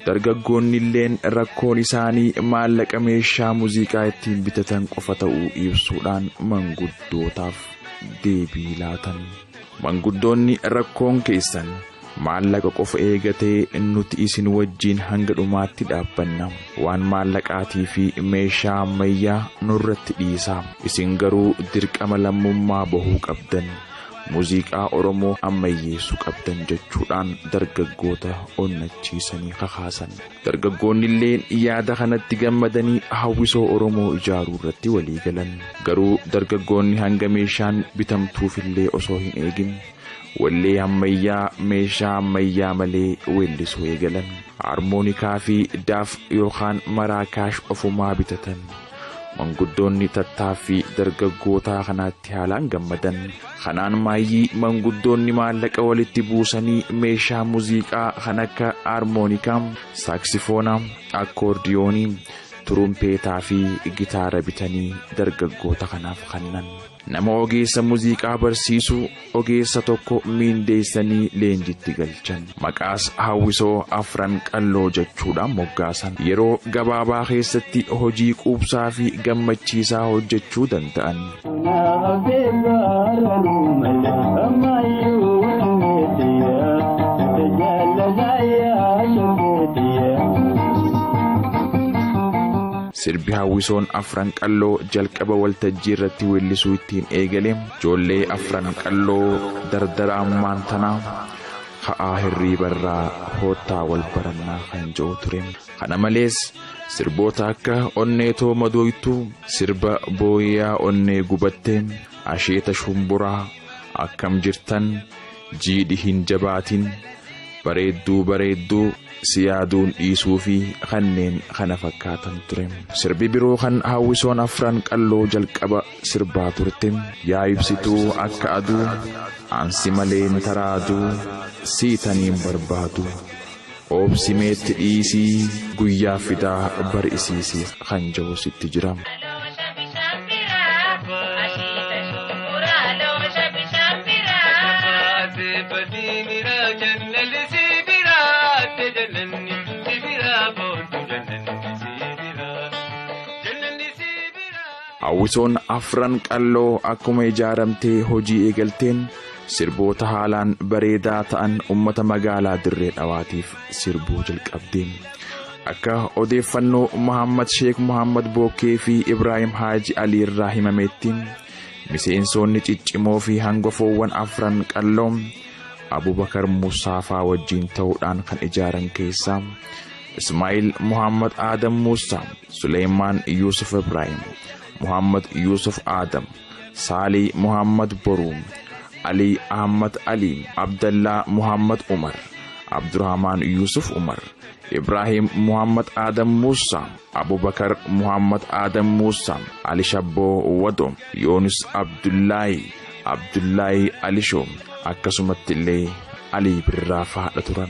Dargaggoonni illeen rakkoon isaanii maallaqa meeshaa muuziqaa ittiin bitatan qofa ta'uu ibsuudhaan manguddootaaf deebii laatan. Manguddoonni rakkoon keessan maallaqa qofa eegatee nuti isin wajjin hanga dhumaatti dhaabbanna. Waan maallaqaatii fi meeshaa ammayyaa nurratti dhiisaa. Isin garuu dirqama lammummaa bahuu qabdan. Muuziqaa Oromoo ammayyeessuu qabdan jechuudhaan dargaggoota onnachiisanii kakaasan. Dargaggoonni illee yaada kanatti gammadanii hawwisoo Oromoo ijaaruu irratti walii galan. Garuu dargaggoonni hanga meeshaan bitamtuuf illee osoo hin eegin wallee ammayyaa meeshaa ammayyaa malee weellisuu eegalan. Harmoonikaa fi daaf yookaan maraakaash ofumaa bitatan. Manguddoonni tattaaffii dargaggoota kanaatti haalaan gammadan. Kanaan maayyii manguddoonni maallaqa walitti buusanii meeshaa muuziqaa kan akka harmoonikaa, saaksifoonaa, akkoordiyoonii, turumpeetaa fi gitaara bitanii dargaggoota kanaaf kennan. Nama ogeessa muuziqaa barsiisuu ogeessa tokko miindeessanii leenjitti galchan. Maqaas hawwisoo afran qalloo jechuudhaan moggaasan. Yeroo gabaabaa keessatti hojii quubsaa fi gammachiisaa hojjechuu danda'an. Sirbi hawwisoon afran qalloo jalqaba waltajjii irratti weellisuu ittiin eegale. Ijoollee afran qalloo dardara ammaan tanaa ka'aa hirriibarraa hoottaa wal barannaa kan jiru ture. Kana malees sirboota akka onneetoo madooytuu, sirba booyyaa onnee gubattee, asheeta shumburaa, akkam jirtan, jiidhi hin jabaatin, bareedduu siyaaduun dhiisuu fi kanneen kana fakkaatan ture. Sirbi biroo kan hawwisoon afran qalloo jalqaba sirbaa turte. Yaa ibsituu akka aduu, ansi maleen taraaduu, siitaniin barbaadu. Oobsimeetti dhiisii guyyaa fidaa bar'isiisii kan jiru sitti jira. Hawwisoon afran qalloo akkuma ijaaramtee hojii eegalteen sirboota haalaan bareedaa ta'an ummata magaalaa Dirree Dhawaatiif sirbuu jalqabde. Akka odeeffannoo Muhammad Sheek Muhammad Bookee fi Ibrahim Haaji Ali irraa himametti miseensonni ciccimoo fi hangafoowwan afran qalloo Abubakar Musaafaa wajjin ta'uudhaan kan ijaaran keessaa Ismaa'il Muhammad Adam Musa, Suleymaan Yusuf Ibrahim, Muhammad Yusuf Adam, Salih Muhammad Boru, Ali Ahmad Ali, Abdullah Muhammad Umar, Abdurrahman Yusuf Umar, Ibrahim Muhammad Adam Musa, Abubakar Muhammad Adam Musa, Ali Shabbo Wado, Yunus Abdullahi Alisho, akkasumatti illee Ali Birraa faadha turan.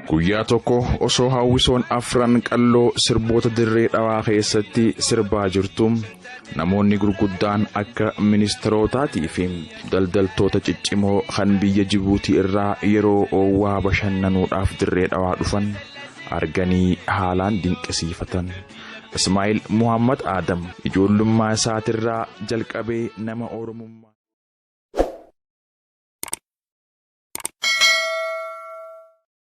Guyyaa tokko osoo hawwisoon afran qalloo sirboota Dirree Dhawaa keessatti sirbaa jirtu namoonni gurguddaan akka ministeerotaatii fi daldaltoota ciccimoo kan biyya Jibuutii irraa yeroo oowwaa bashannanuudhaaf Dirree Dhawaa dhufan arganii haalaan dinqisiifatan. Ismaa'il Muhammad Adam ijoollummaa isaatirraa jalqabee nama Oromummaa